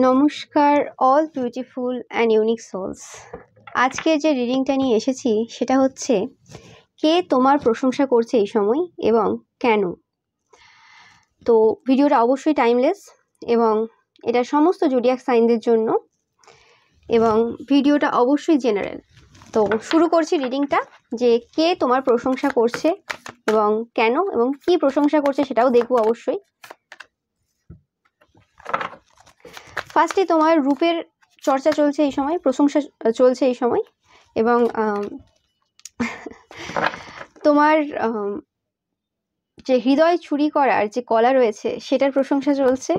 নমস্কার all beautiful and unique souls. আজকে যে রিডিংটা নিয়ে এসেছি সেটা হচ্ছে কে তোমার প্রশংসা করছে এই সময় এবং কেন। তো ভিডিওটা অবশ্যই টাইমলেস এবং এটা সমস্ত জোডিয়াক সাইনদের জন্য এবং ভিডিওটা অবশ্যই জেনারেল। তো শুরু করছি রিডিংটা, যে কে তোমার প্রশংসা করছে এবং কেন এবং কি প্রশংসা করছে সেটাও দেখবো অবশ্যই। ফার্স্টে তোমার রূপের চর্চা চলছে এই সময়, প্রশংসা চলছে এই সময় এবং তোমার যে হৃদয় চুরি করার যে কলা রয়েছে সেটার প্রশংসা চলছে,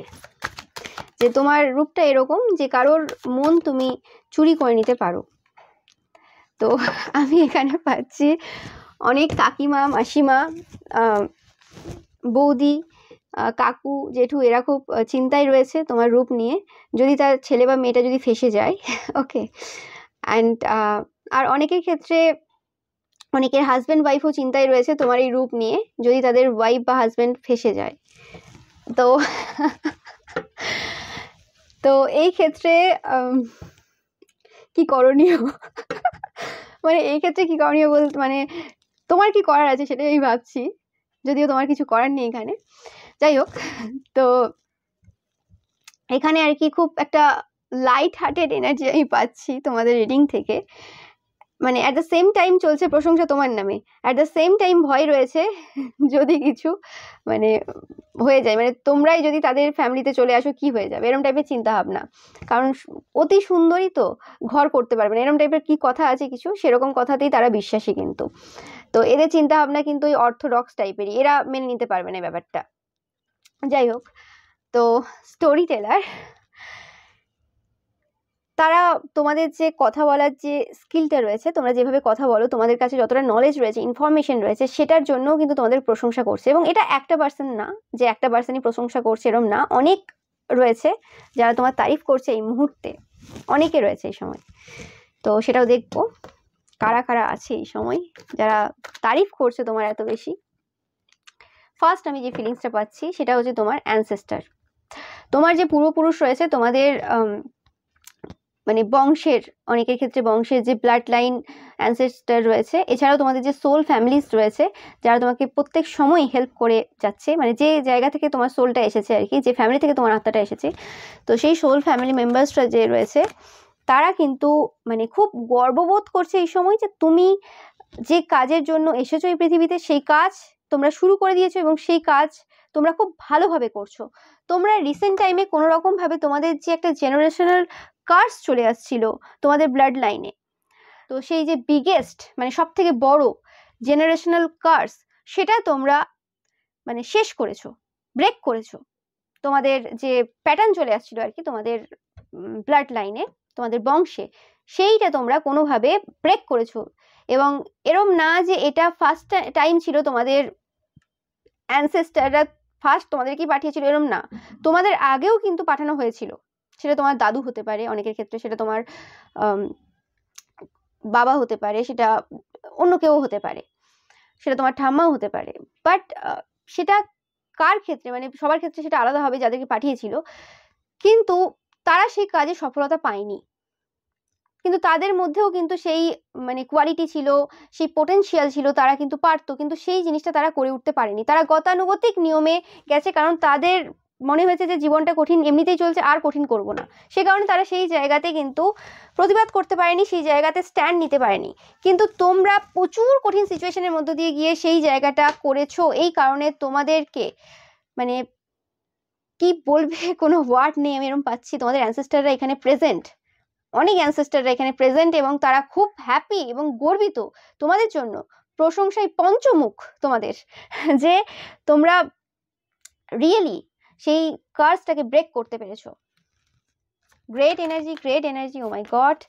যে তোমার রূপটা এরকম যে কারোর মন তুমি চুরি করে নিতে পারো। তো আমি এখানে পাচ্ছি অনেক কাকিমা, মাসিমা, বৌদি, কাকু, জেঠু এরা খুব চিন্তায় রয়েছে তোমার রূপ নিয়ে, যদি তার ছেলে বা মেয়েটা যদি ফেঁসে যায়। ওকে, অ্যান্ড আর অনেকের ক্ষেত্রে অনেকের হাজব্যান্ড ওয়াইফও চিন্তায় রয়েছে তোমার এই রূপ নিয়ে, যদি তাদের ওয়াইফ বা হাজব্যান্ড ফেঁসে যায়। তো তো এই ক্ষেত্রে কি করণীয়, মানে এই ক্ষেত্রে কি করণীয় বলতে মানে তোমার কি করার আছে সেটাই আমি ভাবছি, যদিও তোমার কিছু করার নেই এখানে। যাই হোক, তো এখানে আর কি খুব একটা লাইট হার্টেড এনার্জি আমি পাচ্ছি তোমাদের রিডিং থেকে। মানে অ্যাট দ্য সেম টাইম চলছে প্রশংসা তোমার নামে, অ্যাট দ্য সেম টাইম ভয় রয়েছে যদি কিছু মানে হয়ে যায়, মানে তোমরাই যদি তাদের ফ্যামিলিতে চলে আসো কি হয়ে যাবে, এরকম টাইপের চিন্তা ভাবনা। কারণ অতি সুন্দরী তো ঘর করতে পারবে না, এরকম টাইপের কি কথা আছে কিছু, সেরকম কথাতেই তারা বিশ্বাসী। কিন্তু তো এদের চিন্তা ভাবনা কিন্তু ওই অর্থোডক্স টাইপেরই, এরা মেনে নিতে পারবে না ব্যাপারটা। যাই হোক, তো স্টোরি টেলার তারা তোমাদের যে কথা বলার যে স্কিলটা রয়েছে, তোমরা যেভাবে কথা বলো, তোমাদের কাছে যতটা নলেজ রয়েছে, ইনফরমেশন রয়েছে, সেটার জন্যও কিন্তু তোমাদের প্রশংসা করছে। এবং এটা একটা পার্সন না, যে একটা পার্সনই প্রশংসা করছে এরকম না, অনেক রয়েছে যারা তোমার তারিফ করছে এই মুহূর্তে, অনেকে রয়েছে এই সময়। তো সেটাও দেখবো কারা কারা আছে এই সময় যারা তারিফ করছে তোমার এত বেশি। ফার্স্ট আমি যে ফিলিংসটা পাচ্ছি সেটা হচ্ছে তোমার অ্যানসেস্টার। তোমার যে পূর্বপুরুষ রয়েছে, তোমাদের মানে বংশের, অনেকের ক্ষেত্রে বংশের যে ব্লাড লাইন অ্যানসেস্টার রয়েছে, এছাড়াও তোমাদের যে সোল ফ্যামিলিজ রয়েছে যারা তোমাকে প্রত্যেক সময় হেল্প করে যাচ্ছে, মানে যে জায়গা থেকে তোমার সোলটা এসেছে আর কি, যে ফ্যামিলি থেকে তোমার আত্মাটা এসেছে, তো সেই সোল ফ্যামিলি মেম্বার্সরা যে রয়েছে তারা কিন্তু মানে খুব গর্ববোধ করছে এই সময় যে তুমি যে কাজের জন্য এসেছো এই পৃথিবীতে, সেই কাজ তোমরা শুরু করে দিয়েছো এবং সেই কাজ তোমরা খুব ভালোভাবে করছো। তোমরা রিসেন্ট টাইমে কোনো রকম ভাবে তোমাদের যে একটা জেনারেশনাল কার্স চলে আসছিল তোমাদের ব্লাড লাইনে, তো সেই যে বিগেস্ট মানে সব থেকে বড় জেনারেশনাল কার্স, সেটা তোমরা মানে শেষ করেছো, ব্রেক করেছো। তোমাদের যে প্যাটার্ন চলে আসছিল আর কি তোমাদের ব্লাড লাইনে, তোমাদের বংশে, সেইটা তোমরা কোনোভাবে ব্রেক করেছো। এবং এরম না যে এটা ফার্স্ট টাইম ছিল তোমাদের অ্যানসেস্টাররা ফার্স্ট তোমাদেরকে পাঠিয়েছিল, এরম না, তোমাদের আগেও কিন্তু পাঠানো হয়েছিল। সেটা তোমার দাদু হতে পারে, অনেকের ক্ষেত্রে সেটা তোমার বাবা হতে পারে, সেটা অন্য কেউ হতে পারে, সেটা তোমার ঠাম্মাও হতে পারে। বাট সেটা কার ক্ষেত্রে, মানে সবার ক্ষেত্রে সেটা আলাদা হবে যাদেরকে পাঠিয়েছিল, কিন্তু তারা সেই কাজে সফলতা পায়নি। কিন্তু তাদের মধ্যেও কিন্তু সেই মানে কোয়ালিটি ছিল, সেই পোটেনশিয়াল ছিল, তারা কিন্তু পারতো, কিন্তু সেই জিনিসটা তারা করে উঠতে পারেনি। তারা গতানুগতিক নিয়মে গেছে, কারণ তাদের মনে হয়েছে যে জীবনটা কঠিন এমনিতেই চলছে, আর কঠিন করব না। সে কারণে তারা সেই জায়গাতে কিন্তু প্রতিবাদ করতে পারেনি, সেই জায়গাতে স্ট্যান্ড নিতে পারেনি। কিন্তু তোমরা প্রচুর কঠিন সিচুয়েশনের মধ্য দিয়ে গিয়ে সেই জায়গাটা করেছো, এই কারণে তোমাদেরকে মানে কি বলবে, কোনো ওয়ার্ড নেই, আমি এরকম পাচ্ছি। তোমাদের অ্যানসেস্টাররা এখানে প্রেজেন্ট, অনেক অ্যানসেস্টাররা এখানে প্রেজেন্ট এবং তারা খুব হ্যাপি এবং গর্বিত তোমাদের জন্য। প্রশংসায় পঞ্চমুখ তোমাদের, যে তোমরা রিয়েলি সেই কার্সটাকে ব্রেক করতে পেরেছো। গ্রেট এনার্জি, ও মাই গড,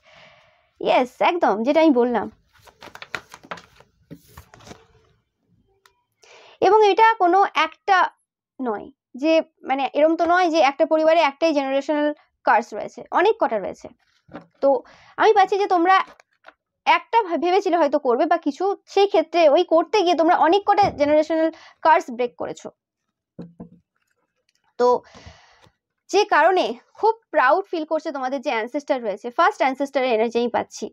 ইয়েস, একদম যেটা আমি বললাম। এবং এটা কোনো একটা নয়, যে মানে এরম তো নয় যে একটা পরিবারে একটাই জেনারেশনাল কার্স রয়েছে, অনেক কটা রয়েছে। তো আমি পাচ্ছি যে তোমরা একটা ভেবেছিলে হয়তো করবে বা কিছু, সেই ক্ষেত্রে ওই করতে গিয়ে তোমরা অনেক কটা জেনারেশনাল কার্স ব্রেক করেছো। তো যে কারণে খুব প্রাউড ফিল করছে তোমাদের যে অ্যানসেস্টার রয়েছে। ফার্স্ট অ্যানসেস্টারের এনার্জি আমি পাচ্ছি।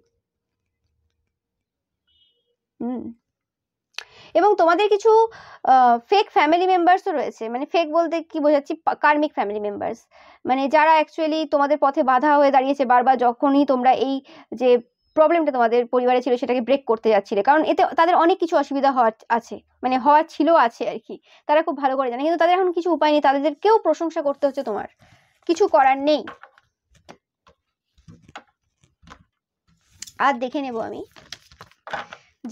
এবং তোমাদের কিছু ফেক ফ্যামিলি মেম্বার্সও রয়েছে, মানে ফেক বলতে কি বোঝাচ্ছি, কার্মিক ফ্যামিলি মেম্বার্স, মানে যারা অ্যাকচুয়ালি তোমাদের পথে বাধা হয়ে দাঁড়িয়েছে বারবার, যখনই তোমরা এই যে প্রবলেমটা তোমাদের পরিবারে ছিল সেটাকে ব্রেক করতে যাচ্ছিলে, কারণ এতে তাদের অনেক কিছু অসুবিধা হওয়ার আছে, মানে হওয়ার ছিল আছে আর কি, তারা খুব ভালো করে জানে, কিন্তু তাদের এখন কিছু উপায় নেই, তাদেরকেও প্রশংসা করতে হচ্ছে, তোমার কিছু করার নেই। আর দেখে নেব আমি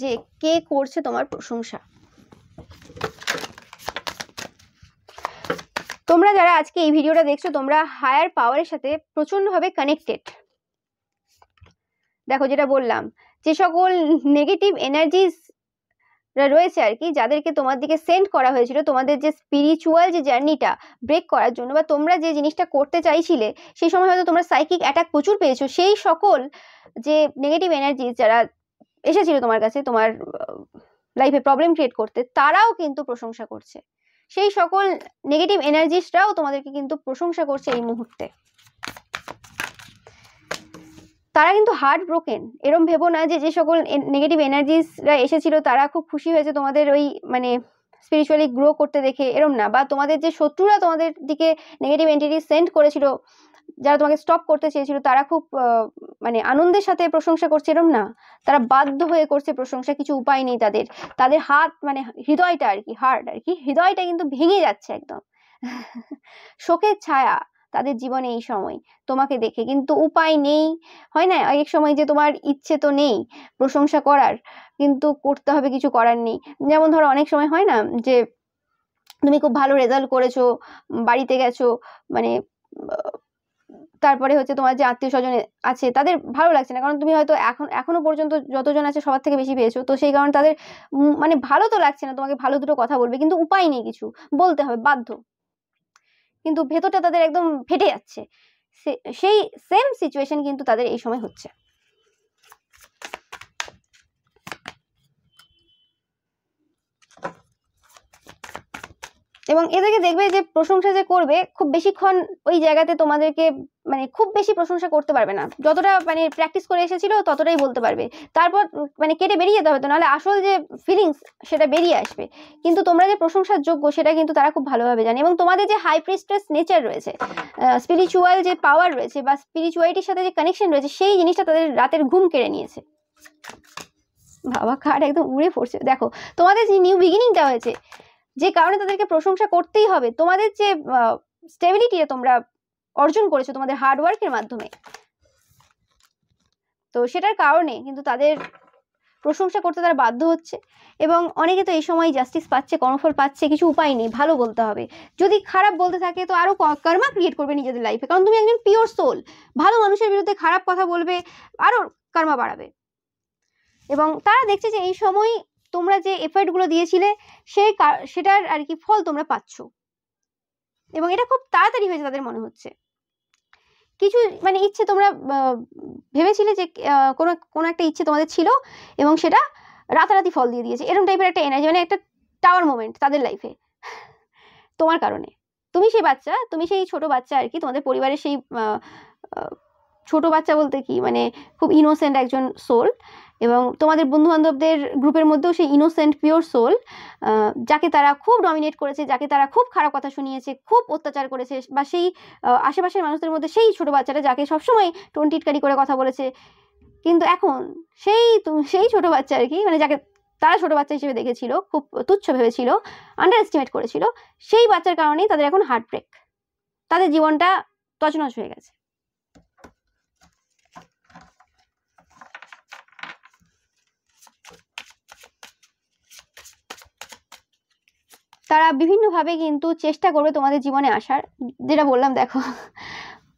যে কে করছে তোমার প্রশংসা। তোমরা যারা আজকে এই ভিডিওটা দেখছো, তোমরা হায়ার পাওয়ারের সাথে প্রচন্ডভাবে কানেক্টেড। দেখো যেটা বললাম, যে সকল নেগেটিভ এনার্জিস রয়েছে আর কি, যাদেরকে তোমার দিকে সেন্ড করা হয়েছিল তোমাদের যে স্পিরিচুয়াল যে জার্নিটা ব্রেক করার জন্য, বা তোমরা যে জিনিসটা করতে চাইছিলে সেই সময় হয়তো তোমরা সাইকিক অ্যাটাক প্রচুর পেয়েছো, সেই সকল যে নেগেটিভ এনার্জিস যারা এসেছিল তোমার কাছে তোমার লাইফে প্রবলেম ক্রিয়েট করতে, তারাও কিন্তু প্রশংসা করছে। সেই সকল নেগেটিভ এনার্জিসরাও তোমাদেরকে কিন্তু প্রশংসা করছে এই মুহূর্তে। তারা কিন্তু হার্ট ব্রোকেন। এরম ভেবো না যে যে সকল নেগেটিভ এনার্জিসরা এসেছিল তারা খুব খুশি হয়েছে তোমাদের ওই মানে স্পিরিচুয়ালি গ্রো করতে দেখে, এরম না। বা তোমাদের যে শত্রুরা তোমাদের দিকে নেগেটিভ এন্টিটি সেন্ড করেছিল, যারা তোমাকে স্টপ করতে চেয়েছিল, তারা খুব মানে আনন্দের সাথে প্রশংসা করছে, এরম না। তারা বাধ্য হয়ে করছে প্রশংসা, কিছু উপায় নেই তাদের। তাদের হাত মানে হৃদয়টা আর কি, হার্ট আর কি, হৃদয়টা কিন্তু ভেঙে যাচ্ছে একদম। শোকের ছায়া তাদের জীবনে এই সময় তোমাকে দেখে, কিন্তু উপায় নেই। হয় না এক সময় যে তোমার ইচ্ছে তো নেই প্রশংসা করার, কিন্তু করতে হবে, কিছু করার নেই। যেমন ধরো অনেক সময় হয় না যে তুমি খুব ভালো রেজাল্ট করেছো, বাড়িতে গেছো, মানে তারপরে হচ্ছে তোমার যে আত্মীয় স্বজন আছে তাদের ভালো লাগছে না, কারণ তুমি হয়তো এখনো পর্যন্ত যতজন আছে সবার থেকে বেশি পেয়েছো, তো সেই কারণে তাদের মানে ভালো তো লাগছে না, তোমাকে ভালো দুটো কথা বলবে, কিন্তু উপায় নেই, কিছু বলতে হবে বাধ্য, কিন্তু ভেতরটা তাদের একদম ফেটে যাচ্ছে। সেই সেম সিচুয়েশন কিন্তু তাদের এই সময় হচ্ছে। এবং এদেরকে দেখবে যে প্রশংসা যে করবে খুব বেশিক্ষণ ওই জায়গাতে তোমাদেরকে মানে খুব বেশি প্রশংসা করতে পারবে না, যতটা মানে প্র্যাকটিস করে এসেছিল ততটাই বলতে পারবে, তারপর মানে কেটে বেরিয়ে যেতে হবে, তো নাহলে আসল যে ফিলিংস সেটা বেরিয়ে আসবে। কিন্তু তোমরা যে প্রশংসার যোগ্য সেটা কিন্তু তারা খুব ভালোভাবে জানে। এবং তোমাদের যে হাই প্রিস্টেস নেচার রয়েছে, স্পিরিচুয়াল যে পাওয়ার রয়েছে বা স্পিরিচুয়ালিটির সাথে যে কানেকশন রয়েছে, সেই জিনিসটা তাদের রাতের ঘুম কেড়ে নিয়েছে। বাবা কার্ড একদম উড়ে পড়ছে। দেখো তোমাদের যে নিউ বিগিনিংটা হয়েছে, যে কারণে তাদেরকে প্রশংসা করতেই হবে, তোমাদের যে স্টেবিলিটি তোমরা অর্জন করেছো তোমাদের হার্ডওয়ার্কের মাধ্যমে, তো সেটার কারণে কিন্তু তাদের প্রশংসা করতে তারা বাধ্য হচ্ছে। এবং অনেকে তো এই সময় জাস্টিস পাচ্ছে, কর্মফল পাচ্ছে, কিছু উপায় নেই, ভালো বলতে হবে। যদি খারাপ বলতে থাকে তো আরো কর্মা ক্রিয়েট করবে নিজেদের লাইফে, কারণ তুমি একজন পিওর সোল, ভালো মানুষের বিরুদ্ধে খারাপ কথা বলবে, আরো কর্মা বাড়াবে। এবং তারা দেখছে যে এই সময় তোমরা যে এফর্ট গুলো দিয়েছিলে সেটার আর কি ফল তোমরা পাচ্ছ, এবং এটা খুব তাড়াতাড়ি হয়েছে তাদের মনে হচ্ছে। কিছু মানে ইচ্ছে তোমরা ভেবেছিলে যে কোনো একটা ইচ্ছে তোমাদের ছিল এবং সেটা রাতারাতি ফল দিয়ে দিয়েছে, এরকম টাইপের একটা এনার্জি, মানে একটা টাওয়ার মোমেন্ট তাদের লাইফে তোমার কারণে। তুমি সেই বাচ্চা, তুমি সেই ছোট বাচ্চা আর কি, তোমাদের পরিবারের সেই ছোট বাচ্চা বলতে কি মানে খুব ইনোসেন্ট একজন সোল, এবং তোমাদের বন্ধু বান্ধবদের গ্রুপের মধ্যেও সেই ইনোসেন্ট পিওর সোল, যাকে তারা খুব ডমিনেট করেছে, যাকে তারা খুব খারাপ কথা শুনিয়েছে, খুব অত্যাচার করেছে, বা সেই আশেপাশের মানুষদের মধ্যে সেই ছোট বাচ্চাটা যাকে সবসময় টোনটিটকারি করে কথা বলেছে, কিন্তু এখন সেই ছোট বাচ্চা আর কি, মানে যাকে তারা ছোট বাচ্চা হিসেবে দেখেছিল, খুব তুচ্ছ ভেবেছিল, আন্ডার এস্টিমেট করেছিল, সেই বাচ্চার কারণেই তাদের এখন হার্ট ব্রেক, তাদের জীবনটা তছনছ হয়ে গেছে। তারা বিভিন্নভাবে কিন্তু চেষ্টা করবে তোমাদের জীবনে আসার, যেটা বললাম দেখো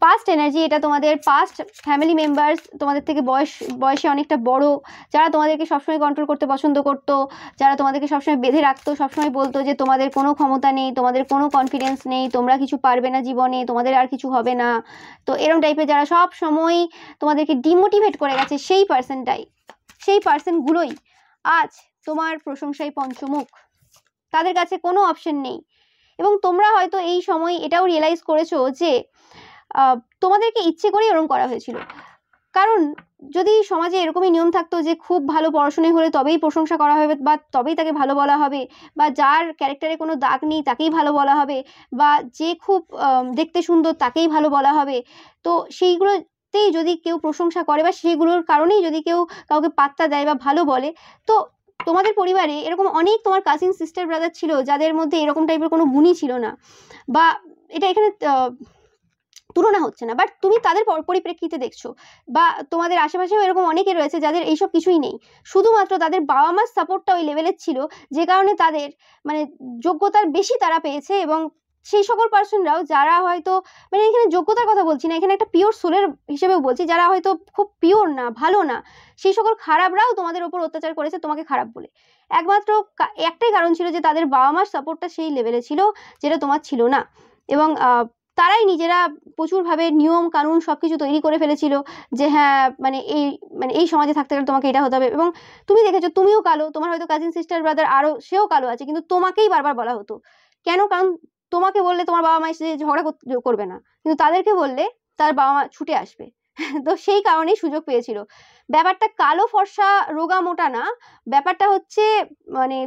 পাস্ট এনার্জি, এটা তোমাদের পাস্ট ফ্যামিলি মেম্বার্স, তোমাদের থেকে বয়সে অনেকটা বড়, যারা তোমাদেরকে সবসময় কন্ট্রোল করতে পছন্দ করতো, যারা তোমাদেরকে সবসময় বেঁধে রাখতো, সবসময় বলতো যে তোমাদের কোনো ক্ষমতা নেই, তোমাদের কোনো কনফিডেন্স নেই, তোমরা কিছু পারবে না জীবনে, তোমাদের আর কিছু হবে না, তো এরম টাইপের যারা সব সময় তোমাদেরকে ডিমোটিভেট করে গেছে, সেই পার্সনগুলোই আজ তোমার প্রশংসায় পঞ্চমুখ। তাদের কাছে কোনো অপশন নেই, এবং তোমরা হয়তো এই সময় এটাও রিয়েলাইজ করেছো যে তোমাদেরকে ইচ্ছে করেই এরকম করা হয়েছিল। কারণ যদি সমাজে এরকমই নিয়ম থাকতো যে খুব ভালো পড়াশোনা হলে তবেই প্রশংসা করা হবে বা তবেই তাকে ভালো বলা হবে, বা যার ক্যারেক্টারে কোনো দাগ নেই তাকেই ভালো বলা হবে, বা যে খুব দেখতে সুন্দর তাকেই ভালো বলা হবে, তো সেইগুলোতেই যদি কেউ প্রশংসা করে বা সেগুলোর কারণেই যদি কেউ কাউকে পাত্তা দেয় বা ভালো বলে, তো তোমাদের পরিবারে এরকম অনেক তোমার কাজিন সিস্টার ব্রাদার ছিল যাদের মধ্যে এরকম টাইপের কোনো গুণই ছিল না, বা এটা এখানে তুলনা হচ্ছে না, বাট তুমি তাদের পরিপ্রেক্ষিতে দেখছো, বা তোমাদের আশেপাশেও এরকম অনেকে রয়েছে যাদের এইসব কিছুই নেই, শুধুমাত্র তাদের বাবা মার সাপোর্টটা ওই লেভেলের ছিল যে কারণে তাদের মানে যোগ্যতার বেশি তারা পেয়েছে। এবং সেই সকল পার্সনরাও যারা হয়তো মানে এখানে যোগ্যতার কথা বলছি না, এখানে একটা পিওর সোলের হিসেবেও বলছি, যারা হয়তো খুব পিওর না, ভালো না, সেই সকল খারাপরাও তোমাদের ওপর অত্যাচার করেছে তোমাকে খারাপ বলে। একমাত্র একটাই কারণ ছিল যে তাদের বাবা মার সাপোর্টটা সেই লেভেলে ছিল যেটা তোমার ছিল না। এবং তারাই নিজেরা প্রচুরভাবে নিয়ম কানুন সবকিছু তৈরি করে ফেলেছিল যে হ্যাঁ মানে এই সমাজে থাকতে গেলে তোমাকে এটা হতে হবে। এবং তুমি দেখেছো তুমিও কালো, তোমার হয়তো কাজিন সিস্টার ব্রাদার আরো সেও কালো আছে, কিন্তু তোমাকেই বারবার বলা হতো। কেন? কারণ তোমাকে বললে তোমার বাবা মা এসে ঝগড়া করবে না, কিন্তু তাদেরকে বললে তার বাবা মা ছুটে আসবে। তো সেই কারণেই সুযোগ পেয়েছিল। ব্যাপারটা কালো ফর্সা রোগা মোটা না, ব্যাপারটা হচ্ছে মানে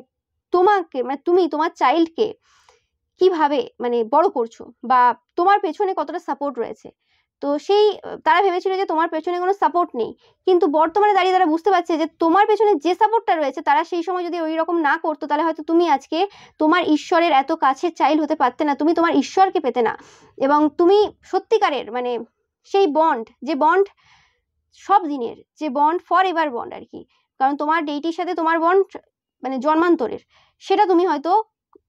তোমাকে মানে তুমি তোমার চাইল্ডকে কিভাবে মানে বড় করছো বা তোমার পেছনে কতটা সাপোর্ট রয়েছে। তো সেই তারা ভেবেছিল যে তোমার পেছনে কোনো সাপোর্ট নেই, কিন্তু বর্তমানে দাঁড়িয়ে তারা বুঝতে পারছে যে তোমার পেছনে যে সাপোর্টটা রয়েছে তারা সেই সময় যদি ওই রকম না করতো তাহলে হয়তো তুমি আজকে তোমার ঈশ্বরের এত কাছের চাইল্ড হতে পারতে না, তুমি তোমার ঈশ্বরকে পেতে না, এবং তুমি সত্যিকারের মানে সেই বন্ড, যে বন্ড সব দিনের, যে বন্ড ফর এভার বন্ড আর কি, কারণ তোমার ডেইটির সাথে তোমার বন্ড মানে জন্মান্তরের, সেটা তুমি হয়তো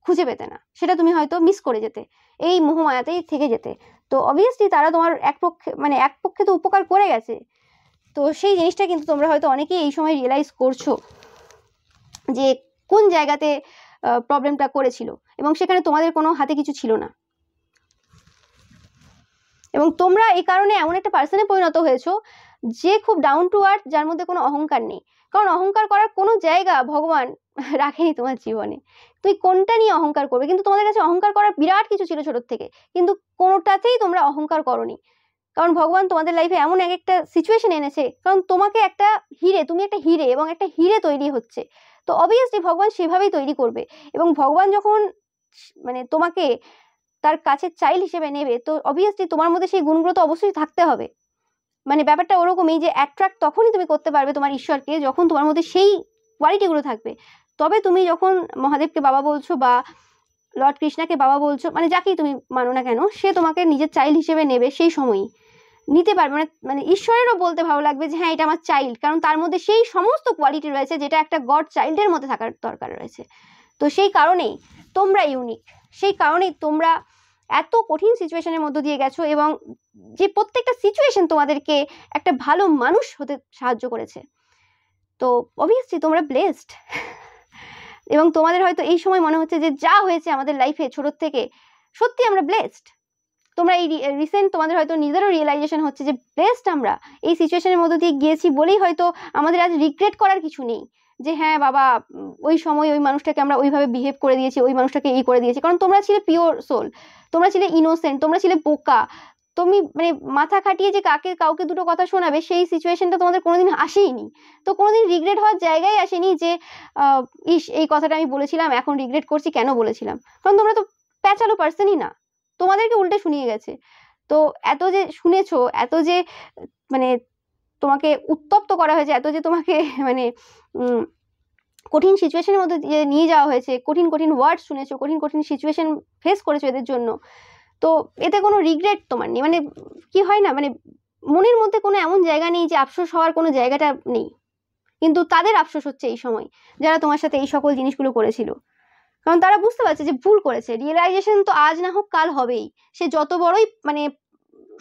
খুঁজে পেতে না, সেটা তুমি হয়তো মিস করে যেতে, এই মোহমায়াতেই থেকে যেতে। তো অবভিয়াসলি তারা তোমার এক পক্ষে তো উপকার করে গেছে। তো সেই জিনিসটা কিন্তু তোমরা হয়তো অনেকেই এই সময় রিয়েলাইজ করছো যে কোন জায়গাতে প্রবলেমটা করেছিল, এবং সেখানে তোমাদের কোনো হাতে কিছু ছিল না। এবং তোমরা এই কারণে এমন একটা পার্সনে পরিণত হয়েছো যে খুব ডাউন টু আর্থ, যার মধ্যে কোনো অহংকার নেই। কারণ অহংকার করার কোনো জায়গা ভগবান রাখেনি তোমার জীবনে। তুই কোনটা নিয়ে অহংকার করবে? কিন্তু তোমাদের কাছে অহংকার করার বিরাট কিছু ছিল ছোট থেকে, কিন্তু কোনোটাতেই তোমরা অহংকার করোনি। কারণ ভগবান তোমাদের লাইফে এমন একটা সিচুয়েশন এনেছে, কারণ তোমাকে একটা হিরে, তুমি একটা হিরে এবং একটা হিরে তৈরি হচ্ছে, তো অবভিয়াসলি ভগবান সেভাবেই তৈরি করবে। এবং ভগবান যখন মানে তোমাকে তার কাছে চাইল্ড হিসেবে নেবে, তো অবভিয়াসলি তোমার মধ্যে সেই গুণগুলো তো অবশ্যই থাকতে হবে। মানে ব্যাপারটা ওরকমই যে অ্যাট্রাক্ট তখনই তুমি করতে পারবে তোমার ঈশ্বরকে যখন তোমার মধ্যে সেই কোয়ালিটিগুলো থাকবে। তবে তুমি যখন মহাদেবকে বাবা বলছো বা লর্ড কৃষ্ণাকে বাবা বলছো, মানে যাকেই তুমি মানো না কেন, সে তোমাকে নিজের চাইল্ড হিসেবে নেবে, সেই সময়ই নিতে পারবে। মানে ঈশ্বরেরও বলতে ভালো লাগবে যে হ্যাঁ এটা আমার চাইল্ড, কারণ তার মধ্যে সেই সমস্ত কোয়ালিটি রয়েছে যেটা একটা গড চাইল্ডের মধ্যে থাকার দরকার রয়েছে। তো সেই কারণেই তোমরা ইউনিক, সেই কারণেই তোমরা এত কঠিন সিচুয়েশনের মধ্য দিয়ে গেছো, এবং যে প্রত্যেকটা সিচুয়েশন তোমাদেরকে একটা ভালো মানুষ হতে সাহায্য করেছে। তো অবভিয়াসলি তোমরা ব্লেসড। এবং তোমাদের হয়তো এই সময় মনে হচ্ছে যে যা হয়েছে আমাদের লাইফে ছোট থেকে, সত্যি আমরা ব্লেসড। তোমরা এই রিসেন্ট তোমাদের হয়তো নিজেরও রিয়েলাইজেশন হচ্ছে যে ব্লেসড আমরা এই সিচুয়েশনের মধ্যে দিয়ে গিয়েছি বলেই হয়তো আমাদের আজ রিগ্রেট করার কিছু নেই যে হ্যাঁ বাবা ওই সময় ওই মানুষটাকে আমরা ওইভাবে বিহেভ করে দিয়েছি, ওই মানুষটাকে এই করে দিয়েছি। কারণ তোমরা ছিলে পিওর সোল, তোমরা ছিলে ইনোসেন্ট, তোমরা ছিলে বোকা। তুমি মানে মাথা খাটিয়ে যে কাউকে দুটো কথা শোনাবে সেই সিচুয়েশনটা তোমাদের কোনোদিন আসেইনি। তো কোনোদিন রিগ্রেট হওয়ার জায়গায় আসেনি যে ইস এই কথাটা আমি বলেছিলাম, এখন রিগ্রেট করছি কেন বলেছিলাম। কারণ তোমরা তো প্যাচালো পার্সনই না, তোমাদেরকে উল্টে শুনিয়ে গেছে। তো এত যে শুনেছো, এত যে মানে তোমাকে উত্তপ্ত করা হয়েছে, এত যে তোমাকে মানে কঠিন সিচুয়েশনের মধ্যে নিয়ে যাওয়া হয়েছে, কঠিন কঠিন ওয়ার্ড শুনেছো, কঠিন কঠিন সিচুয়েশন ফেস করেছো এদের জন্য, তো এতে কোনো রিগ্রেট তোমার নেই। মানে কি হয় না, মানে মনের মধ্যে কোনো এমন জায়গা নেই যে আফসোস হওয়ার কোনো জায়গাটা নেই, কিন্তু তাদের আফসোস হচ্ছে এই সময় যারা তোমার সাথে এই সকল জিনিসগুলো করেছিল। কারণ তারা বুঝতে পারছে যে ভুল করেছে। রিয়েলাইজেশন তো আজ না হোক কাল হবেই। সে যত বড়ই মানে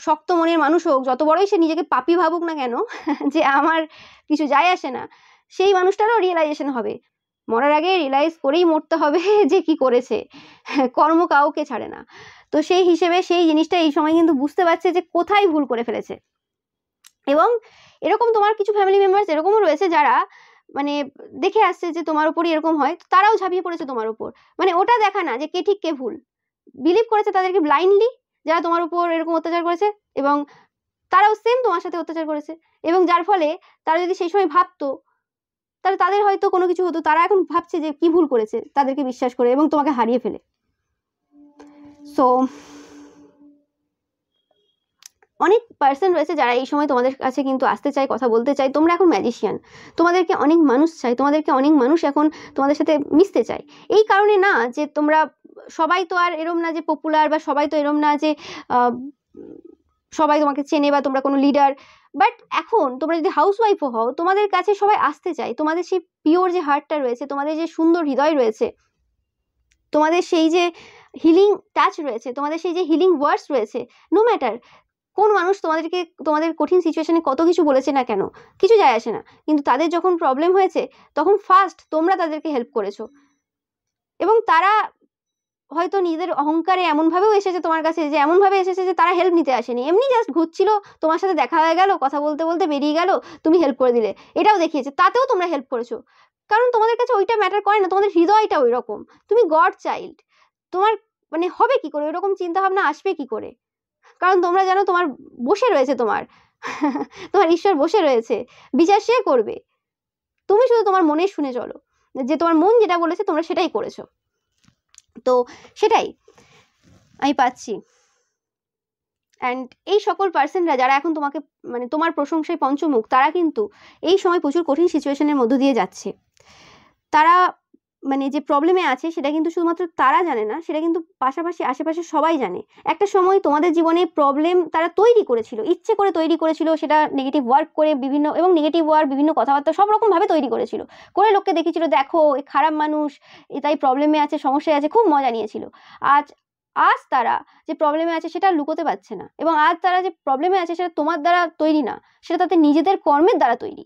শক্ত মনের মানুষ হোক, যত বড়ই সে নিজেকে পাপী ভাবুক না কেন যে আমার কিছু যায় আসে না, সেই মানুষটারও রিয়েলাইজেশন হবে। মরার আগে রিয়েলাইজ করেই মরতে হবে যে কি করেছে। কর্ম কাউকে ছাড়ে না। তো সেই হিসেবে সেই জিনিসটা এই সময় কিন্তু বুঝতে পারছে যে কোথায় ভুল করে ফেলেছে। এবং এরকম তোমার কিছু ফ্যামিলি মেম্বার্স এরকমও রয়েছে যারা মানে দেখে আসছে যে তোমার উপরই এরকম হয়, তারাও ঝাঁপিয়ে পড়েছে তোমার উপর। মানে ওটা দেখা না যে কে ঠিক কে ভুল, বিলিভ করেছে তাদেরকে ব্লাইন্ডলি, যারা তোমার উপর এরকম অত্যাচার করেছে, এবং তারাও সেম তোমার সাথে অত্যাচার করেছে, এবং যার ফলে তারা যদি সেই সময় ভাবতো তাহলে তাদের হয়তো কোনো কিছু হতো। তারা এখন ভাবছে যে কি ভুল করেছে তাদেরকে বিশ্বাস করে এবং তোমাকে হারিয়ে ফেলে। সো অনেক পার্সন রয়েছে যারা এই সময় তোমাদের কাছে কিন্তু আসতে চায়, কথা বলতে চায়। তোমরা এখন ম্যাজিশিয়ান, তোমাদেরকে অনেক মানুষ চাই, তোমাদেরকে অনেক মানুষ এখন তোমাদের সাথে মিশতে চায়। এই কারণে না যে তোমরা সবাই তো আর এরম না যে পপুলার, বা সবাই তো এরম না যে সবাই তোমাকে চেনে বা তোমরা কোনো লিডার। বাট এখন তোমরা যদি হাউসওয়াইফও হও, তোমাদের কাছে সবাই আসতে চায়। তোমাদের সেই পিওর যে হার্টটা রয়েছে, তোমাদের যে সুন্দর হৃদয় রয়েছে, তোমাদের সেই যে হিলিং টাচ রয়েছে, তোমাদের সেই যে হিলিং ওয়ার্ডস রয়েছে, নো ম্যাটার কোন মানুষ তোমাদেরকে তোমাদের কঠিন সিচুয়েশনে কত কিছু বলেছে না কেন, কিছু যায় আসে না। কিন্তু তাদের যখন প্রবলেম হয়েছে তখন ফার্স্ট তোমরা তাদেরকে হেল্প করেছো, এবং তারা হয়তো নিজেদের অহংকারে এমনভাবেও এসেছে তোমার কাছে, যে এমনভাবে এসেছে যে তারা হেল্প নিতে আসেনি, এমনি জাস্ট ঘুরছিল, তোমার সাথে দেখা হয়ে গেল, কথা বলতে বলতে বেরিয়ে গেল, তুমি হেল্প করে দিলে, এটাও দেখিয়েছে, তাতেও তোমরা হেল্প করেছো। কারণ তোমাদের কাছে ওইটা ম্যাটার করে না, তোমাদের হৃদয়টা ওই রকম, তুমি গড চাইল্ড। তোমার মানে হবে কি করে ওইরকম চিন্তা ভাবনা আসবে কি করে? কারণ তোমরা জানো তোমার বসে রয়েছে, তোমার তোমার ঈশ্বর বসে রয়েছে, বিচার সে করবে। তুমি শুধু তোমার মনে শুনে চলো, যে তোমার মন যেটা বলেছে তোমরা সেটাই করেছো। তো সেটাই আমি পাচ্ছি। অ্যান্ড এই সকল পার্সনরা যারা এখন তোমাকে মানে তোমার প্রশংসায় পঞ্চমুখ, তারা কিন্তু এই সময় প্রচুর কঠিন সিচুয়েশনের মধ্য দিয়ে যাচ্ছে। তারা মানে যে প্রবলেমে আছে সেটা কিন্তু শুধুমাত্র তারা জানে না, সেটা কিন্তু পাশাপাশি আশেপাশে সবাই জানে। একটা সময় তোমাদের জীবনে প্রবলেম তারা তৈরি করেছিল, ইচ্ছে করে তৈরি করেছিল, সেটা নেগেটিভ ওয়ার্ক করে বিভিন্ন, এবং নেগেটিভ ওয়ার্ক বিভিন্ন কথাবার্তা সব রকমভাবে তৈরি করেছিল, করে লোককে দেখেছিল দেখো এ খারাপ মানুষ, এ তাই প্রবলেমে আছে, সমস্যায় আছে, খুব মজা নিয়েছিল। আজ তারা যে প্রবলেমে আছে সেটা লুকোতে পারছে না, এবং আজ তারা যে প্রবলেমে আছে সেটা তোমার দ্বারা তৈরি না, সেটা তাদের নিজেদের কর্মের দ্বারা তৈরি।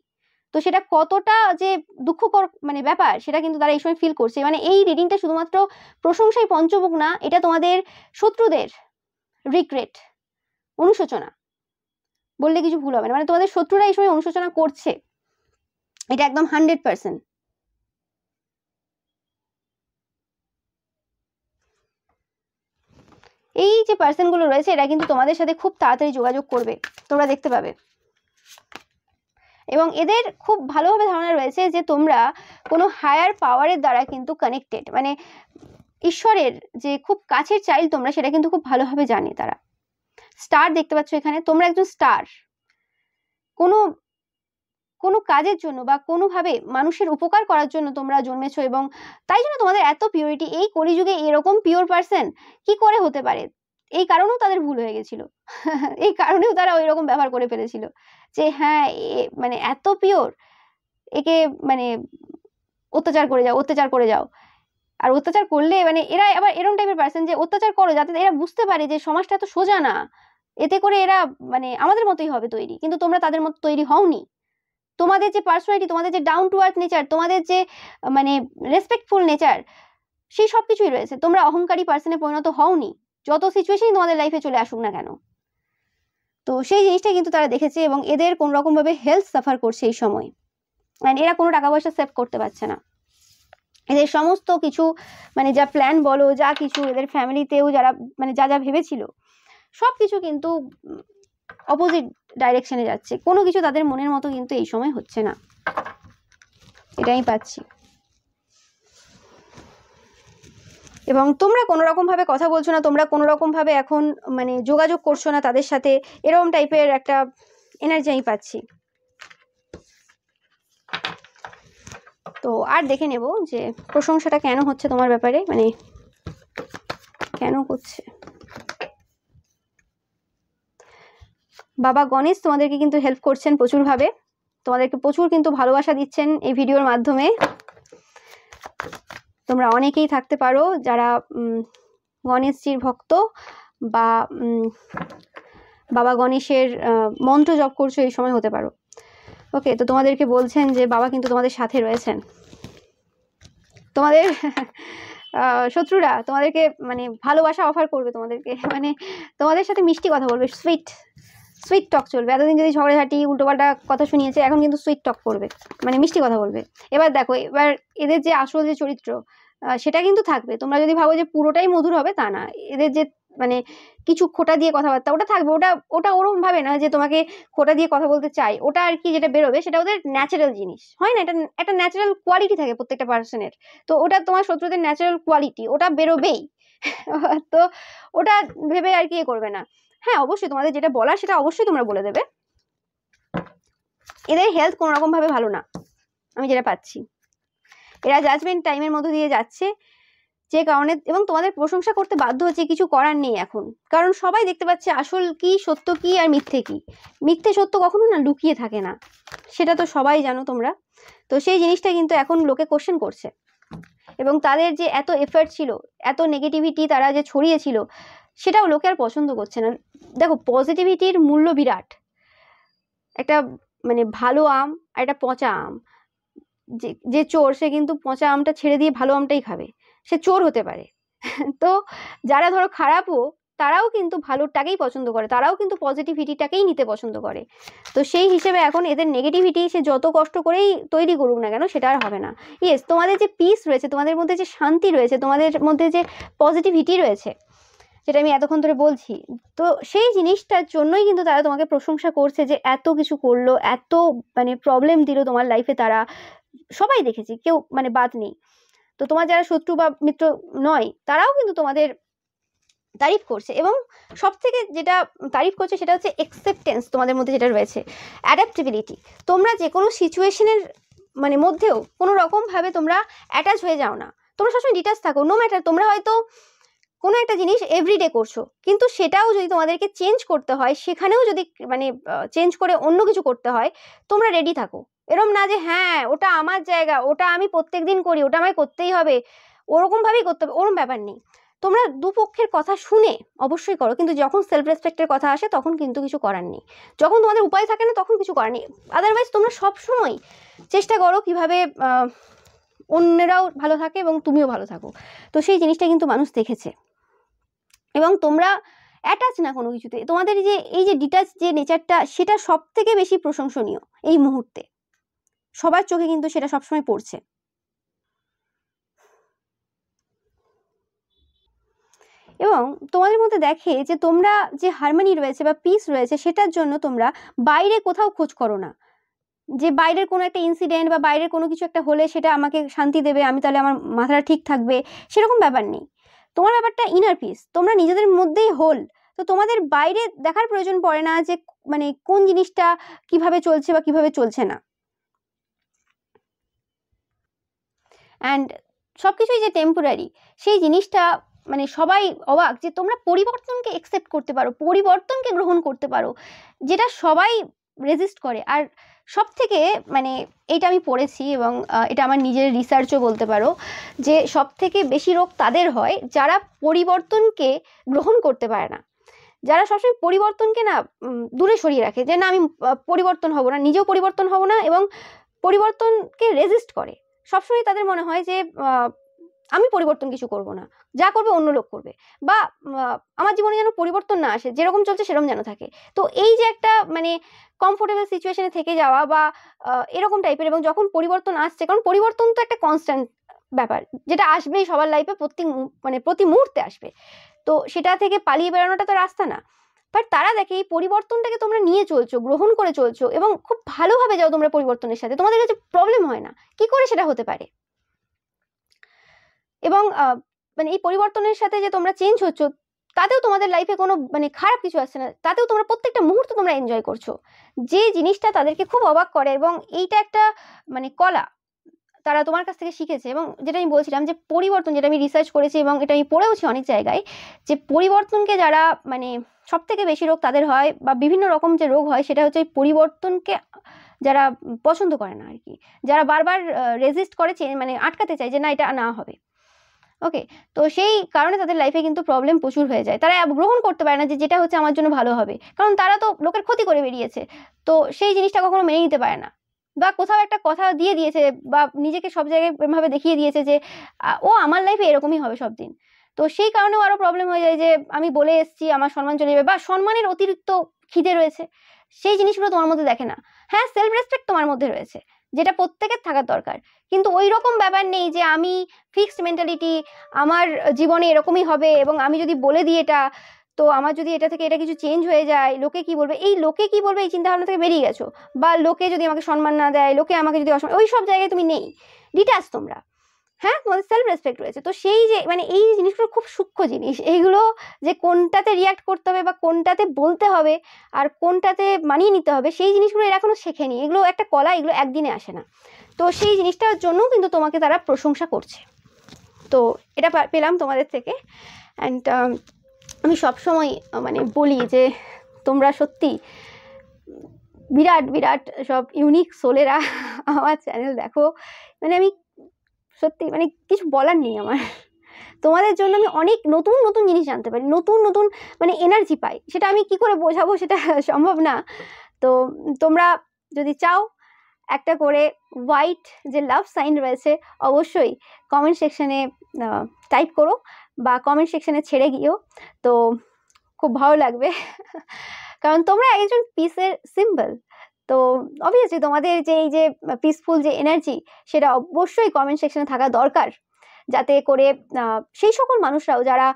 তো সেটা কতটা যে দুঃখকর মানে ব্যাপার, সেটা কিন্তু তারা এই সময় ফিল করছে। মানে এই রিডিংটা শুধুমাত্র প্রশংসায় পঞ্চমুখ না, এটা তোমাদের শত্রুদের রিগ্রেট, অনুশোচনা বললে কিছু ভুল হবে না। মানে তোমাদের শত্রুরা এই সময় অনুশোচনা করছে, এটা একদম 100%। এই যে পার্সনগুলো রয়েছে এরা কিন্তু তোমাদের সাথে খুব তাড়াতাড়ি যোগাযোগ করবে, তোমরা দেখতে পাবে। এবং এদের খুব ভালোভাবে ধারণা রয়েছে যে তোমরা কোনো হায়ার পাওয়ারের দ্বারা কিন্তু কানেক্টেড, মানে ঈশ্বরের যে খুব কাছের চাইল্ড তোমরা, সেটা কিন্তু খুব ভালোভাবে জানে তারা। স্টার দেখতে পাচ্ছ এখানে, তোমরা একজন স্টার, কোনো কোনো কাজের জন্য বা কোনোভাবে মানুষের উপকার করার জন্য তোমরা জন্মেছো, এবং তাই জন্য তোমাদের এত পিওরিটি। এই কলিযুগে এরকম পিওর পার্সন কি করে হতে পারে? এই কারণেও তাদের ভুল হয়ে গেছিল এই কারণেও তারা ওই রকম ব্যবহার করে ফেলেছিল, যে হ্যাঁ মানে এত পিওর, একে মানে অত্যাচার করে যাও, অত্যাচার করে যাও। আর অত্যাচার করলে মানে এরা আবার এরকম টাইপের পার্সন যে অত্যাচার করো যাতে এরা বুঝতে পারে যে সমাজটা এত সোজা না, এতে করে এরা মানে আমাদের মতোই হবে তৈরি। কিন্তু তোমরা তাদের মতো তৈরি হওনি। তোমাদের যে পার্সোনালিটি, তোমাদের যে ডাউন টু আর্থ নেচার, তোমাদের যে মানে রেসপেক্টফুল নেচার, সেই সব কিছুই রয়েছে। তোমরা অহংকারী পার্সনে পরিণত হওনি, যত সিচুয়েশনই তোমাদের লাইফে চলে আসুক না কেন। তো সেই জিনিসটা কিন্তু তারা দেখেছে, এবং এদের কোন রকম ভাবে হেলথ সাফার করছে এই সময়। মানে এরা কোনো টাকা পয়সা সেভ করতে পারছে না। এদের সমস্ত কিছু মানে যা প্ল্যান বলো, যা কিছু এদের ফ্যামিলিতেও যারা মানে যা যা ভেবেছিল সব কিছু কিন্তু অপোজিট ডাইরেকশনে যাচ্ছে। কোনো কিছু তাদের মনের মতো কিন্তু এই সময় হচ্ছে না, এটাই পাচ্ছি। এবং তোমরা কোনো রকম ভাবে কথা বলছো না, তোমরা কোনো রকম ভাবে এখন মানে যোগাযোগ করছো না তাদের সাথে, এরকম টাইপের একটা এনার্জি আমি পাচ্ছি। তো আর দেখে নেব যে প্রশংসাটা কেন হচ্ছে তোমার ব্যাপারে, মানে কেন করছে। বাবা গণেশ তোমাদেরকে কিন্তু হেল্প করছেন প্রচুরভাবে, তোমাদেরকে প্রচুর কিন্তু ভালোবাসা দিচ্ছেন এই ভিডিওর মাধ্যমে। তোমরা অনেকেই থাকতে পারো যারা গণেশজির ভক্ত, বা বাবা গণেশের মন্ত্র জপ করছো, এই সময় হতে পারো। ওকে, তো তোমাদেরকে বলছেন যে বাবা কিন্তু তোমাদের সাথে রয়েছেন। তোমাদের শত্রুরা তোমাদেরকে মানে ভালোবাসা অফার করবে তোমাদেরকে, মানে তোমাদের সাথে মিষ্টি কথা বলবে, সুইট টক চলবে। এতদিন যদি ঝগড়াঝাটি উল্টোপাল্টা কথা শুনিয়েছে, এখন কিন্তু সুইট টক করবে, মানে মিষ্টি কথা বলবে। এবার দেখো, এবার এদের যে আসল যে চরিত্র, সেটা কিন্তু থাকবে। তোমরা যদি ভাবো যে পুরোটাই মধুর হবে, তা না। এদের যে মানে কিছু খোঁটা দিয়ে কথাবার্তা, ওটা থাকবে। ওটা ওটা ওরকম ভাবে না যে তোমাকে খোঁটা দিয়ে কথা বলতে চাই। ওটা আর কি, যেটা বেরোবে সেটা ওদের ন্যাচারাল জিনিস, হয় না? এটা একটা ন্যাচারাল কোয়ালিটি থাকে প্রত্যেকটা পার্সনের। তো ওটা তোমার শত্রুদের ন্যাচারাল কোয়ালিটি, ওটা বেরোবেই। তো ওটা ভেবে আর কি করবে না। হ্যাঁ, অবশ্যই তোমাদের যেটা বলার সেটা অবশ্যই তোমরা বলে দেবে। এদের হেলথ কোনো রকম ভাবে ভালো না, আমি যেটা পাচ্ছি। এরা জাজমেন্ট টাইমের মধ্যে দিয়ে যাচ্ছে, যে কারণে, এবং তোমাদের প্রশংসা করতে বাধ্য হচ্ছে, কিছু করার নেই এখন। কারণ সবাই দেখতে পাচ্ছে আসল কি, সত্য কি আর মিথ্যে কি। মিথ্যে সত্য কখনো না লুকিয়ে থাকে না, সেটা তো সবাই জানো তোমরা। তো সেই জিনিসটা কিন্তু এখন লোকে কোশ্চেন করছে, এবং তাদের যে এত এফার্ট ছিল, এত নেগেটিভিটি তারা যে ছড়িয়েছিল, সেটাও লোকে আর পছন্দ করছে না। দেখো, পজিটিভিটির মূল্য বিরাট। একটা মানে ভালো আম আর একটা পচা আম, যে চোর সে কিন্তু পচা আমটা ছেড়ে দিয়ে ভালো আমটাই খাবে, সে চোর হতে পারে। তো যারা ধরো খারাপও, তারাও কিন্তু ভালোটাকেই পছন্দ করে, তারাও কিন্তু পজিটিভিটিটাকেই নিতে পছন্দ করে। তো সেই হিসেবে এখন এদের নেগেটিভিটি সে যত কষ্ট করেই তৈরি করুক না কেন, সেটা আর হবে না। ইয়েস, তোমাদের যে পিস রয়েছে, তোমাদের মধ্যে যে শান্তি রয়েছে, তোমাদের মধ্যে যে পজিটিভিটি রয়েছে, যেটা আমি এতক্ষণ ধরে বলছি, তো সেই জিনিসটার জন্যই কিন্তু তারা তোমাকে প্রশংসা করছে, যে এত কিছু করলো, এত মানে প্রবলেম দিল তোমার লাইফে। তারা সবাই দেখেছি, কেউ মানে বাদ নেই। তো তোমার যারা শত্রু বা মিত্র নয়, তারাও কিন্তু তোমাদের তারিফ করছে, এবং সব থেকে যেটা তারিফ করছে সেটা হচ্ছে অ্যাকসেপ্টেন্স তোমাদের মধ্যে যেটা রয়েছে, অ্যাডাপ্টেবিলিটি। তোমরা যে কোনো সিচুয়েশনের মানে মধ্যেও কোনো রকম ভাবে তোমরা অ্যাটাচ হয়ে যাও না, তোমরা সবসময় ডিটাচ থাকো। নো ম্যাটার, তোমরা হয়তো কোনো একটা জিনিস এভরিডে করছো, কিন্তু সেটাও যদি তোমাদেরকে চেঞ্জ করতে হয়, সেখানেও যদি মানে চেঞ্জ করে অন্য কিছু করতে হয়, তোমরা রেডি থাকো। এরম না যে হ্যাঁ ওটা আমার জায়গা, ওটা আমি প্রত্যেকদিন করি, ওটা আমায় করতেই হবে, ওরকম ভাবেই করতে হবে, ওরম ব্যাপার নেই। তোমরা দুপক্ষের কথা শুনে অবশ্যই করো, কিন্তু যখন সেলফ রেসপেক্টের কথা আসে তখন কিন্তু কিছু করার নেই। যখন তোমাদের উপায় থাকে না তখন কিছু করার নেই। আদারওয়াইজ তোমরা সবসময় চেষ্টা করো কিভাবে অন্যরাও ভালো থাকে এবং তুমিও ভালো থাকো। তো সেই জিনিসটা কিন্তু মানুষ দেখেছে। এবং তোমরা অ্যাটাচ না কোনো কিছুতে, তোমাদের যে এই যে ডিটাচ যে নেচারটা, সেটা সব থেকে বেশি প্রশংসনীয় এই মুহূর্তে। সবার চোখে কিন্তু সেটা সবসময় পড়ছে। এবং তোমাদের মধ্যে দেখে যে তোমরা যে হারমোনি রয়েছে বা পিস রয়েছে, সেটার জন্য তোমরা বাইরে কোথাও খোঁজ করো না, যে বাইরের কোনো একটা ইনসিডেন্ট বা বাইরের কোনো কিছু একটা হলে সেটা আমাকে শান্তি দেবে, আমি তাহলে আমার মাথাটা ঠিক থাকবে, সেরকম ব্যাপার নেই। তোমার ব্যাপারটা ইনার পিস, তোমরা নিজেদের মধ্যেই হোল। তো তোমাদের বাইরে দেখার প্রয়োজন পড়ে না যে মানে কোন জিনিসটা কিভাবে চলছে বা কিভাবে চলছে না। অ্যান্ড সবকিছুই যে টেম্পোরারি, সেই জিনিসটা মানে সবাই অবাক যে তোমরা পরিবর্তনকে একসেপ্ট করতে পারো, পরিবর্তনকে গ্রহণ করতে পারো, যেটা সবাই রেজিস্ট করে। আর সব থেকে মানে এইটা আমি পড়েছি, এবং এটা আমার নিজের রিসার্চও বলতে পারো, যে সব থেকে বেশি রোগ তাদের হয় যারা পরিবর্তনকে গ্রহণ করতে পারে না, যারা সবসময় পরিবর্তনকে না দূরে সরিয়ে রাখে, যে না আমি পরিবর্তন হব না, নিজেও পরিবর্তন হব না, এবং পরিবর্তনকে রেজিস্ট করে। সবসময় তাদের মনে হয় যে আমি পরিবর্তন কিছু করব না, যা করবে অন্য লোক করবে, বা আমার জীবনে যেন পরিবর্তন না আসে, যেরকম চলছে সেরকম যেন থাকে। তো এই যে একটা মানে কমফোর্টেবল সিচুয়েশনে থেকে যাওয়া বা এরকম টাইপের, এবং যখন পরিবর্তন আসছে, কারণ পরিবর্তন তো একটা কনস্ট্যান্ট ব্যাপার, যেটা আসবেই সবার লাইফে, প্রতি মুহূর্তে আসবে। তো সেটা থেকে পালিয়ে বেড়ানোটা তো রাস্তা না। বাট তারা দেখে এই পরিবর্তনটাকে তোমরা নিয়ে চলছো, গ্রহণ করে চলছো, এবং খুব ভালোভাবে যাও তোমরা পরিবর্তনের সাথে, তোমাদের কাছে প্রবলেম হয় না। কি করে সেটা হতে পারে? এবং মানে এই পরিবর্তনের সাথে যে তোমরা চেঞ্জ হচ্ছ, তাতেও তোমাদের লাইফে কোনো মানে খারাপ কিছু আসছে না, তাতেও তোমরা প্রত্যেকটা মুহূর্ত তোমরা এনজয় করছো, যে জিনিসটা তাদেরকে খুব অবাক করে। এবং এইটা একটা মানে কলা তারা তোমার কাছ থেকে শিখেছে। এবং যেটা আমি বলছিলাম যে পরিবর্তন, যেটা আমি রিসার্চ করেছি এবং এটা আমি পড়েওছি অনেক জায়গায়, যে পরিবর্তনকে যারা মানে সব থেকে বেশি রোগ তাদের হয়, বা বিভিন্ন রকম যে রোগ হয়, সেটা হচ্ছে পরিবর্তনকে যারা পছন্দ করে না আর কি, যারা বারবার রেজিস্ট করে, মানে আটকাতে চায় যে না এটা না হবে। ওকে, তো সেই কারণে তাদের লাইফে কিন্তু প্রবলেম প্রচুর হয়ে যায়। তারা গ্রহণ করতে পারে না যে যেটা হচ্ছে আমার জন্য ভালো হবে, কারণ তারা তো লোকের ক্ষতি করে বেরিয়েছে। তো সেই জিনিসটা কখনো মেনে নিতে পারে না, বা কোথাও একটা কথা দিয়ে দিয়েছে, বা নিজেকে সব জায়গায় এরকমভাবে দেখিয়ে দিয়েছে যে ও আমার লাইফে এরকমই হবে সব দিন। তো সেই কারণেও আরো প্রবলেম হয়ে যায়, যে আমি বলে এসেছি আমার সম্মান চলে যাবে, বা সম্মানের অতিরিক্ত খিদে রয়েছে, সেই জিনিসগুলো তোমার মধ্যে দেখে না। হ্যাঁ, সেলফ রেসপেক্ট তোমার মধ্যে রয়েছে, যেটা প্রত্যেকের থাকার দরকার। কিন্তু ওই রকম ব্যাপার নেই যে আমি ফিক্সড মেন্টালিটি, আমার জীবনে এরকমই হবে এবং আমি যদি বলে দিই এটা, তো আমার যদি এটা থেকে এটা কিছু চেঞ্জ হয়ে যায়, লোকে কি বলবে, এই লোকে কি বলবে এই চিন্তাভাবনা থেকে বেরিয়ে গেছো। বা লোকে যদি আমাকে সম্মান না দেয়, লোকে আমাকে যদি অসম্মান, ওই সব জায়গায় তুমি নেই, ডিটাচ তোমরা। হ্যাঁ, তোমাদের সেলফ রেসপেক্ট রয়েছে। তো সেই যে মানে এই জিনিসগুলো খুব সূক্ষ্ম জিনিস, এইগুলো যে কোনটাতে রিয়াক্ট করতে হবে বা কোনটাতে বলতে হবে আর কোনটাতে মানিয়ে নিতে হবে, সেই জিনিসগুলো এরা এখনো শেখেনি। এগুলো একটা কলা, এগুলো একদিনে আসে না। তো সেই জিনিসটার জন্য কিন্তু তোমাকে তারা প্রশংসা করছে। তো এটা পেলাম তোমাদের থেকে। অ্যান্ড আমি সবসময় মানে বলি যে তোমরা সত্যি বিরাট বিরাট সব ইউনিক সোলেরা আমার চ্যানেল দেখো। মানে আমি সত্যি মানে কিছু বলার নেই আমার। তোমাদের জন্য আমি অনেক নতুন নতুন জিনিস জানতে পারি, নতুন নতুন মানে এনার্জি পাই। সেটা আমি কি করে বোঝাবো, সেটা সম্ভব না। তো তোমরা যদি চাও একটা করে হোয়াইট যে লাভ সাইন রয়েছে, অবশ্যই কমেন্ট সেকশনে টাইপ করো বা কমেন্ট সেকশনে ছেড়ে গিয়েও, তো খুব ভালো লাগবে। কারণ তোমরা একজন পিসের সিম্বল। তো অবভিয়াসলি তোমাদের যে এই যে পিসফুল যে এনার্জি, সেটা অবশ্যই কমেন্ট সেকশনে থাকা দরকার, যাতে করে সেই সকল মানুষরাও যারা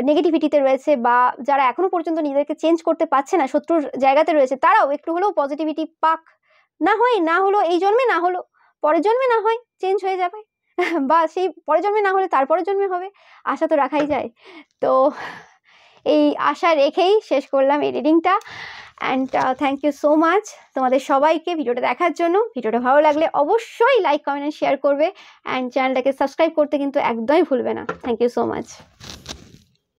নেগেটিভিটিতে রয়েছে বা যারা এখনো পর্যন্ত নিজেদেরকে চেঞ্জ করতে পারছে না, শত্রুর জায়গাতে রয়েছে, তারাও একটু হলেও পজিটিভিটি পাক। না হলো এই জন্মে, না হলো পরের জন্মে, না হয় চেঞ্জ হয়ে যাবে বা সেই পরের জন্মে না হলে তারপরের জন্মে হবে, আশা তো রাখাই যায়। তো এই আশা রেখেই শেষ করলাম এই রিডিংটা। And thank you so much তোমাদের সবাইকে ভিডিওটা দেখার জন্য। ভিডিওটা ভালো লাগলে অবশ্যই লাইক, কমেন্ট, শেয়ার করবে। অ্যান্ড চ্যানেলটাকে সাবস্ক্রাইব করতে কিন্তু একদমই ভুলবে না। Thank you so much.